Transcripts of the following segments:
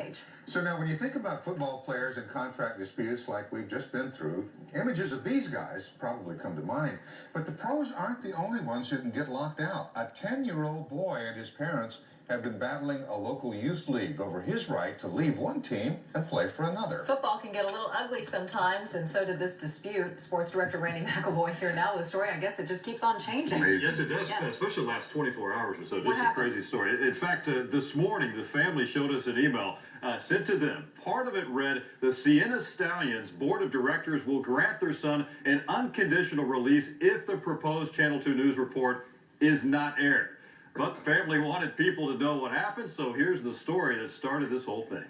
wage. So now when you think about football players and contract disputes like we've just been through, images of these guys probably come to mind. But the pros aren't the only ones who can get locked out. A 10-year-old boy and his parents have been battling a local youth league over his right to leave one team and play for another. Football can get a little ugly sometimes, and so did this dispute. Sports director Randy McElvoy here now with a story. I guess it just keeps on changing. Yes, it does, especially the last 24 hours or so. Just a crazy story. In fact, this morning, the family showed us an email sent to them. Part of it read, the Sienna Stallions Board of Directors will grant their son an unconditional release if the proposed Channel 2 news report is not aired. But the family wanted people to know what happened, so here's the story that started this whole thing.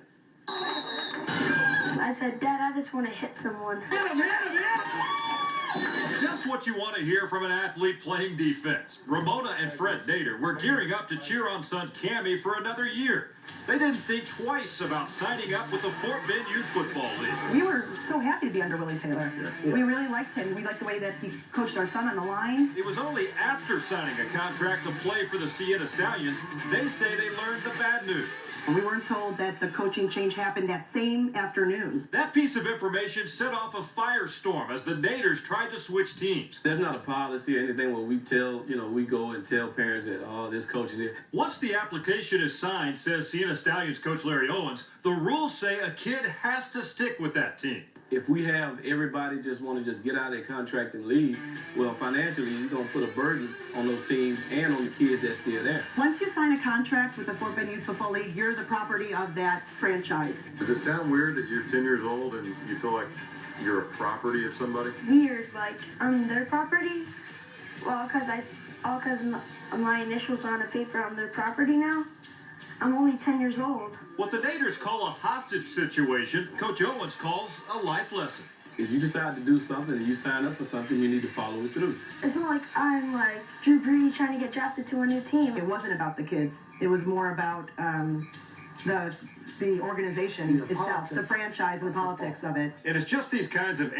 I said, Dad, I just want to hit someone. Just what you want to hear from an athlete playing defense. Ramona and Fred Nader were gearing up to cheer on son Cammie for another year. They didn't think twice about signing up with the Fort Bend Youth Football League. We were so happy to be under Willie Taylor. Yeah. We really liked him. We liked the way that he coached our son on the line. It was only after signing a contract to play for the Sienna Stallions, they say they learned the bad news. We weren't told that the coaching change happened that same afternoon. That piece of information set off a firestorm as the Naders tried to switch teams. There's not a policy or anything where we tell, we go and tell parents that, oh, this coach is here. Once the application is signed, says Sienna Stallions coach Larry Owens, the rules say a kid has to stick with that team. If we have everybody just want to just get out of their contract and leave, well, financially, you're going to put a burden on those teams and on the kids that's still there. Once you sign a contract with the Fort Bend Youth Football League, you're the property of that franchise. Does it sound weird that you're 10 years old and you feel like you're a property of somebody? Weird, like I'm their property. Well, because my initials are on a paper, I'm their property now. I'm only 10 years old. What the Naders call a hostage situation, Coach Owens calls a life lesson. If you decide to do something and you sign up for something, you need to follow it through. It's not like I'm like Drew Brees trying to get drafted to a new team. It wasn't about the kids. It was more about the organization itself, the franchise and the politics of it. And it's just these kinds of